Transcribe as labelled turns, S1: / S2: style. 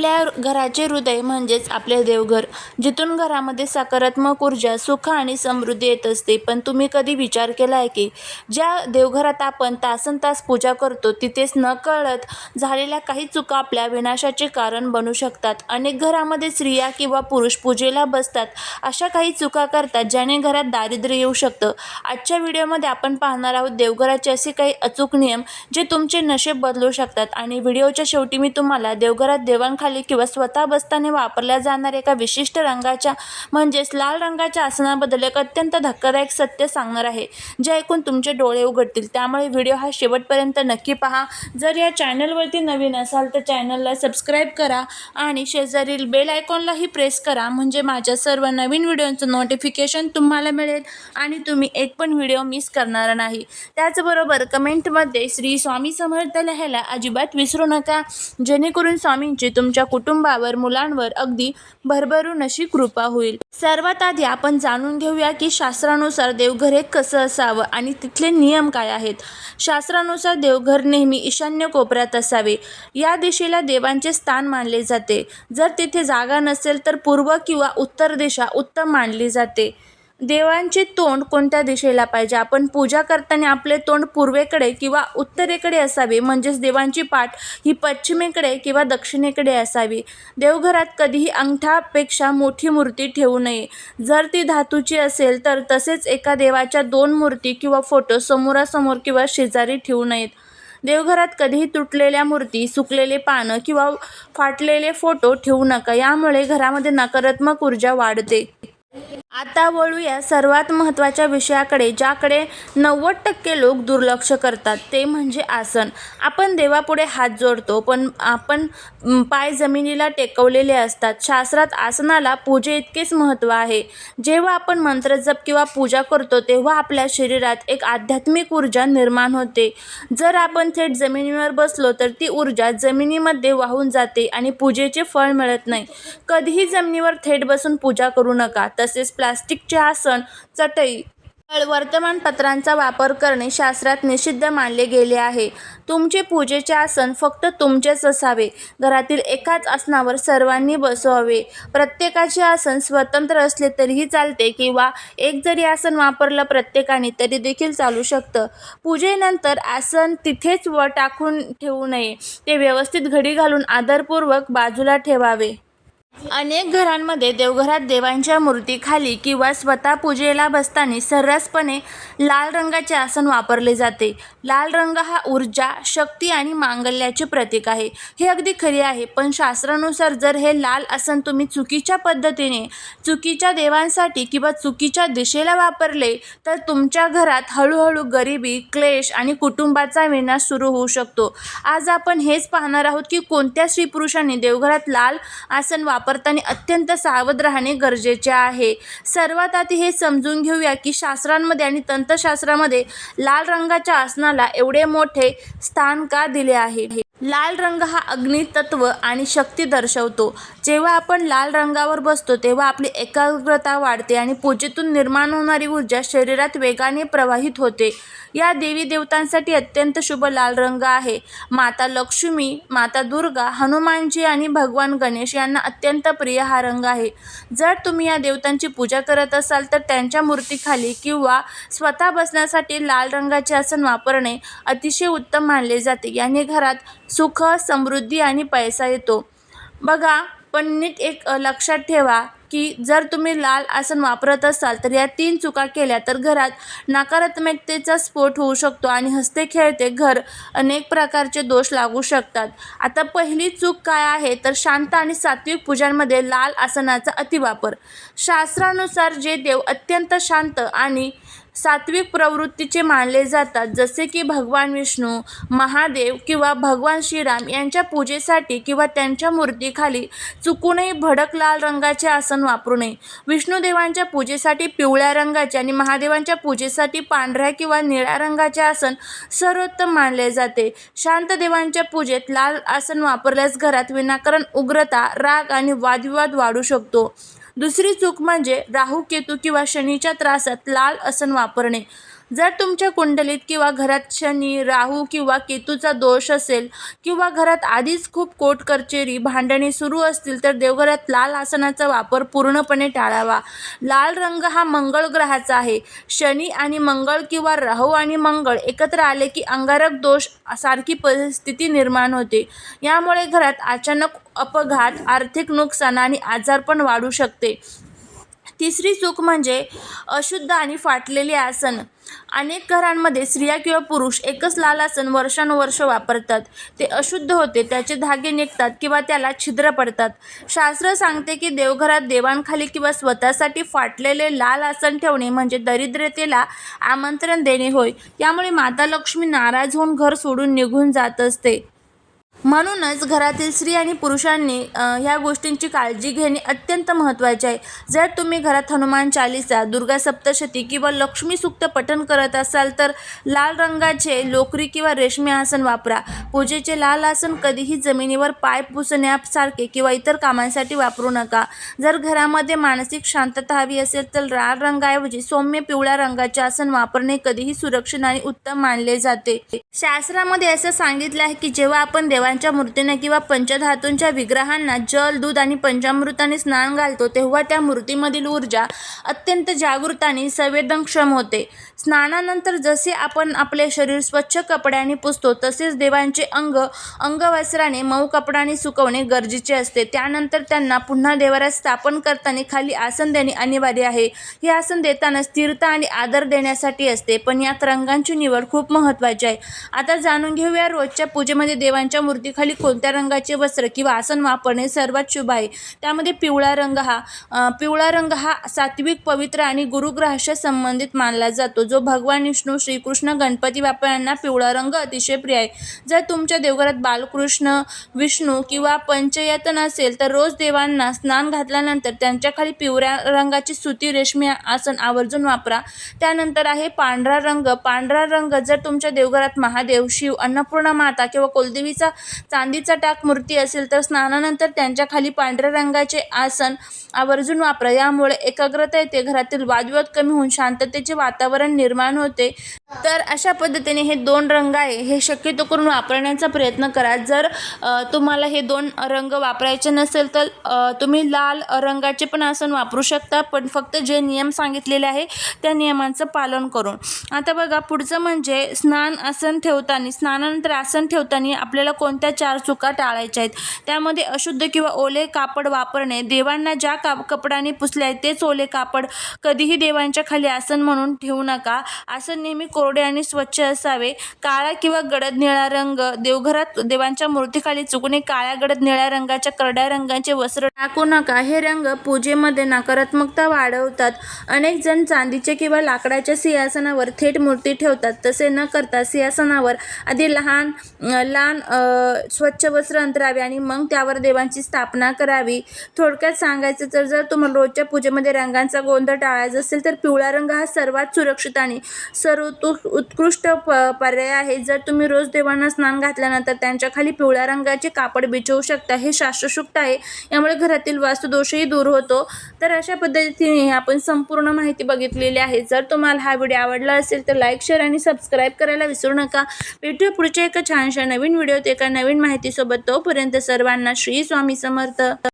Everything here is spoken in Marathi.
S1: आपल्या घराचे हृदय म्हणजेच आपले देवघर, जिथून घरामध्ये सकारात्मक ऊर्जा, सुख आणि समृद्धी येत असते. पण तुम्ही कधी विचार केला आहे की ज्या देवघरात आपण तासनतास पूजा करतो, तिथेच नकळत झालेल्या काही चुका आपल्या विनाशाचे कारण बनू शकतात. अनेक घरामध्ये स्त्रिया किंवा पुरुष पूजेला बसतात, अशा काही चुका करतात ज्याने घरात दारिद्र्य येऊ शकतं. आजच्या व्हिडिओमध्ये आपण पाहणार आहोत देवघराचे असे काही अचूक नियम जे तुमचे नशीब बदलू शकतात. आणि व्हिडिओच्या शेवटी मी तुम्हाला देवघरात देवांखाली किंवा स्वतः बसताना वापरल्या जाणाऱ्या एका विशिष्ट रंगाच्या म्हणजेच लाल रंगाच्या आसनाबद्दल एक अत्यंत धक्कादायक सत्य सांगणार आहे, जे ऐकून तुमचे डोळे उघडतील. त्यामुळे व्हिडिओ हा शेवटपर्यंत नक्की पहा. जर या चॅनलवरती नवीन असाल तर चॅनलला सबस्क्राईब करा आणि शेजारील बेल आयकॉनलाही प्रेस करा, म्हणजे माझ्या सर्व नवीन व्हिडिओचं नोटिफिकेशन तुम्हाला मिळेल आणि तुम्ही एक पण व्हिडिओ मिस करणार नाही. त्याचबरोबर कमेंटमध्ये श्री स्वामी समर्थ लिहायला अजिबात विसरू नका, जेणेकरून स्वामींची तुमच्या कुटुंबावर, मुलांवर अगदी भरभरून अशी कृपा होईल. सर्वात आधी आपण जाणून घेऊया की शास्त्रानुसार देवघर हे कसं असावं आणि तिथले नियम काय आहेत. शास्त्रानुसार देवघर नेहमी ईशान्य कोपऱ्यात असावे. या दिशेला देवांचे स्थान मानले जाते. जर तिथे जागा नसेल तर पूर्व किंवा उत्तर दिशा उत्तम मानली जाते. देवांचे तोंड कोणत्या दिशेला पाहिजे? आपण पूजा करताना आपले तोंड पूर्वेकडे किंवा उत्तरेकडे असावे, म्हणजेच देवांची पाठ ही पश्चिमेकडे किंवा दक्षिणेकडे असावी. देवघरात कधीही अंगठापेक्षा मोठी मूर्ती ठेवू नये. जर ती धातूची असेल तर तसेच एका देवाच्या 2 मूर्ती किंवा फोटो समोरासमोर किंवा शेजारी ठेवू नयेत. देवघरात कधीही तुटलेल्या मूर्ती, सुकलेले पानं किंवा फाटलेले फोटो ठेवू नका. यामुळे घरामध्ये नकारात्मक ऊर्जा वाढते. आता वळूया सर्वात महत्त्वाच्या विषयाकडे, ज्याकडे 90% लोक दुर्लक्ष करतात, ते म्हणजे आसन. आपण देवापुढे हात जोडतो, पण आपण पाय जमिनीला टेकवलेले असतात. शास्त्रात आसनाला पूजेइतकेच महत्त्व आहे. जेव्हा आपण मंत्रजप किंवा पूजा करतो तेव्हा आपल्या शरीरात एक आध्यात्मिक ऊर्जा निर्माण होते. जर आपण थेट जमिनीवर बसलो तर ती ऊर्जा जमिनीमध्ये वाहून जाते आणि पूजेचे फळ मिळत नाही. कधीही जमिनीवर थेट बसून पूजा करू नका. तसेच प्लास्टिकचे आसन, चटई, वर्तमानपत्रांचा वापर करणे शास्त्रात निषिद्ध मानले गेले आहे. तुमचे पूजेचे आसन फक्त तुमचेच असावे. घरातील एकाच आसनावर सर्वांनी बसवावे. प्रत्येकाचे आसन स्वतंत्र असले तरीही चालते किंवा एक जरी आसन वापरलं प्रत्येकाने तरी देखील चालू शकतं. पूजेनंतर आसन तिथेच टाकून ठेवू नये. ते व्यवस्थित घडी घालून आदरपूर्वक बाजूला ठेवावे. अनेक घरांमध्ये देवघरात देवांच्या मूर्तीखाली किंवा स्वतः पूजेला बसताना सर्रासपणे लाल रंगाचे आसन वापरले जाते. लाल रंग हा ऊर्जा, शक्ती आणि मांगल्याचे प्रतीक आहे. हे अगदी खरे आहे, पण शास्त्रानुसार जर हे लाल आसन तुम्ही चुकीच्या पद्धतीने, चुकीच्या देवांसाठी किंवा चुकीच्या दिशेला वापरले तर तुमच्या घरात हळूहळू गरिबी, क्लेश आणि कुटुंबाचा विनाश सुरू होऊ शकतो. आज आपण हेच पाहणार आहोत की कोणत्या स्त्री-पुरुषांनी देवघरात लाल आसन वापरताना अत्यंत सावध राहणे गरजेचे आहे. सर्वात आधी हे समजून घेऊया की शास्त्रांमध्ये आणि तंत्रशास्त्रामध्ये लाल रंगाच्या आसनाला एवढे मोठे स्थान का दिले आहे. लाल रंग हा अग्नी, तत्व आणि शक्ती दर्शवतो. जेव्हा आपण लाल रंगावर बसतो तेव्हा आपली एकाग्रता वाढते आणि पूजेतून निर्माण होणारी ऊर्जा शरीरात वेगाने प्रवाहित होते. या देवी देवतांसाठी अत्यंत शुभ लाल रंग आहे. माता लक्ष्मी, माता दुर्गा, हनुमानजी आणि भगवान गणेश यांना अत्यंत प्रिय हा रंग आहे. जर तुम्ही या देवतांची पूजा करत असाल तर त्यांच्या मूर्तीखाली किंवा स्वतः बसण्यासाठी लाल रंगाचे आसन वापरणे अतिशय उत्तम मानले जाते. याने घरात सुख, समृद्धी आणि पैसा येतो. बघा, पण नीट एक लक्षात ठेवा की जर तुम्ही लाल आसन वापरत असाल तर या 3 चुका केल्या तर घरात नकारात्मकतेचा स्फोट होऊ शकतो आणि हसते खेळते घर अनेक प्रकारचे दोष लागू शकतात. आता पहिली चूक काय आहे तर शांत आणि सात्विक पूजांमध्ये लाल आसनाचा अतिवापर. शास्त्रानुसार जे देव अत्यंत शांत आणि सात्विक प्रवृत्तीचे मानले जातात, जसे की भगवान विष्णू, महादेव किंवा भगवान श्रीराम, यांच्या पूजेसाठी किंवा त्यांच्या मूर्तीखाली चुकूनही भडक लाल रंगाचे आसन वापरू नये. विष्णुदेवांच्या पूजेसाठी पिवळ्या रंगाचे आणि महादेवांच्या पूजेसाठी पांढऱ्या किंवा निळ्या रंगाचे आसन सर्वोत्तम मानले जाते. शांत देवांच्या पूजेत लाल आसन वापरल्यास घरात विनाकारण उग्रता, राग आणि वादविवाद वाढू शकतो. दुसरी चूक म्हणजे राहू, केतू किंवा शनीच्या त्रासात लाल आसन वापरणे. जर तुमच्या कुंडलीत किंवा घरात शनी, राहू किंवा केतूचा दोष असेल किंवा घरात आधीच खूप कोर्ट कचेरी, भांडणे सुरू असतील तर देवघरात लाल आसनाचा वापर पूर्णपणे टाळावा. लाल रंग हा मंगळ ग्रहाचा आहे. शनी आणि मंगळ किंवा राहू आणि मंगळ एकत्र आले की अंगारक दोष सारखी परिस्थिती निर्माण होते. यामुळे घरात अचानक अपघात, आर्थिक नुकसान आणि आजारपण वाढू शकते. तिसरी चूक म्हणजे अशुद्ध आणि फाटलेले आसन. अनेक घरांमध्ये स्त्रिया किंवा पुरुष एकच लाल आसन वर्षानुवर्ष वापरतात. ते अशुद्ध होते, त्याचे धागे निघतात किंवा त्याला छिद्र पडतात. शास्त्र सांगते की देवघरात देवांखाली किंवा स्वतःसाठी फाटलेले लाल आसन ठेवणे म्हणजे दरिद्रतेला आमंत्रण देणे होय. यामुळे माता लक्ष्मी नाराज होऊन घर सोडून निघून जात असते. म्हणूनच घरातील स्त्री आणि पुरुषांनी ह्या गोष्टींची काळजी घेणे अत्यंत महत्त्वाचे आहे. जर तुम्ही घरात हनुमान चालीसा, दुर्गा सप्तशती किंवा लक्ष्मी सूक्त पठण करत असाल तर लाल रंगाचे लोकरी किंवा रेशमी आसन वापरा. पूजेचे लाल आसन कधीही जमिनीवर पाय पुसण्यासारखे किंवा इतर कामांसाठी वापरू नका. जर घरामध्ये मानसिक शांतता हवी असेल तर लाल रंगाऐवजी सौम्य पिवळ्या रंगाचे आसन वापरणे कधीही सुरक्षित आणि उत्तम मानले जाते. शास्त्रामध्ये असं सांगितलं आहे की जेव्हा आपण देवांच्या मूर्तींना किंवा पंचधातूंच्या विग्रहांना जल, दूध आणि पंचामृताने स्नान घालतो तेव्हा त्या मूर्तीमधील ऊर्जा अत्यंत जागृत आणि संवेदनक्षम होते. स्नानानंतर जसे आपण आपले शरीर स्वच्छ कपड्याने पुसतो तसेच देवांचे अंगवस्त्राने मऊ कपड्याने सुकवणे गरजेचे असते. त्यानंतर त्यांना पुन्हा देवाऱ्यात स्थापन करताना खाली आसन देणे अनिवार्य आहे. हे आसन देताना स्थिरता आणि आदर देण्यासाठी असते, पण यात रंगांची निवड खूप महत्त्वाची आहे. आता जाणून घेऊया रोजच्या पूजेमध्ये देवांच्या मूर्तीखाली कोणत्या रंगाचे वस्त्र किंवा आसन वापरणे सर्वात शुभ आहे. त्यामध्ये पिवळा रंग हा सात्विक, पवित्र आणि गुरुग्रहाशी संबंधित मानला जातो. जो भगवान विष्णू, श्रीकृष्ण, गणपती बाप्पा यांना पिवळा रंग अतिशय प्रिय आहे. जर तुमच्या देवघरात बालकृष्ण, विष्णू किंवा पंचयतन असेल तर रोज देवांना स्नान घातल्यानंतर त्यांच्याखाली पिवळ्या रंगाचे सुती रेशमी आसन आवर्जून वापरा. त्यानंतर आहे पांढरा रंग. पांढरा रंग जर तुमच्या देवघरात महादेव, शिव, अन्नपूर्णा माता किंवा कुलदेवीचा चांदीचा टाक मूर्ती असेल तर स्नानानंतर त्यांच्या खाली पांढऱ्या रंगाचे आसन आवर्जून वापरा. यामुळे एकाग्रता येते, घरातील वादविवाद कमी होऊन शांततेचे वातावरण निर्माण होते. तर अशा पद्धतीने हे 2 रंग आहे हे शक्यतो करून वापरण्याचा प्रयत्न करा. जर तुम्हाला हे 2 रंग वापरायचे नसेल तर तुम्ही लाल रंगाचे पण आसन वापरू शकता, पण फक्त जे नियम सांगितलेले आहे त्या नियमांचं पालन करून. आता बघा पुढचं म्हणजे स्नानानंतर आसन ठेवताना आपल्याला कोणत्या 4 चुका टाळायच्या आहेत. त्यामध्ये अशुद्ध किंवा ओले कापड वापरणे. देवांना ज्या कपडाने पुसले आहे तेच ओले कापड कधीही देवांच्या खाली आसन म्हणून ठेवू नका. आसन नेहमी कोरडे आणि स्वच्छ असावे. काळा किंवा गडद निळा रंग. देवघरात देवांच्या मूर्तीखाली चुकूनही काळ्या, गडद निळ्या रंगाच्या करड्या रंगाचे वस्त्र टाकू नका. हे रंग पूजेमध्ये नकारात्मकता वाढवतात. अनेक जण चांदीचे किंवा लाकडाच्या सिंहासनावर थेट मूर्ती ठेवतात. तसे न करता सिंहासनावर आधी लहान स्वच्छ वस्त्र अंतरावे आणि मग त्यावर देवांची स्थापना करावी. थोडक्यात सांगायचं तर जर तुम्हाला रोजच्या पूजेमध्ये रंगांचा गोंधळ टाळायचा असेल तर पिवळा रंग हा सर्वात सुरक्षित आणि उत्कृष्ट पर्याय आहे. जर तुम्ही रोज देवांना स्नान घातल्यानंतर त्यांच्या खाली पिवळ्या रंगाचे कापड बिछवू शकता. हे शास्त्रशुक्त आहे, यामुळे घरातील वास्तुदोषही दूर होतो. तर अशा पद्धतीने आपण संपूर्ण माहिती बघितलेली आहे. जर तुम्हाला हा व्हिडिओ आवडला असेल तर लाईक, शेअर आणि सबस्क्राईब करायला विसरू नका. भेटूया पुढच्या एका छानशा नवीन व्हिडिओत एका नवीन माहितीसोबत. तोपर्यंत सर्वांना श्री स्वामी समर्थ.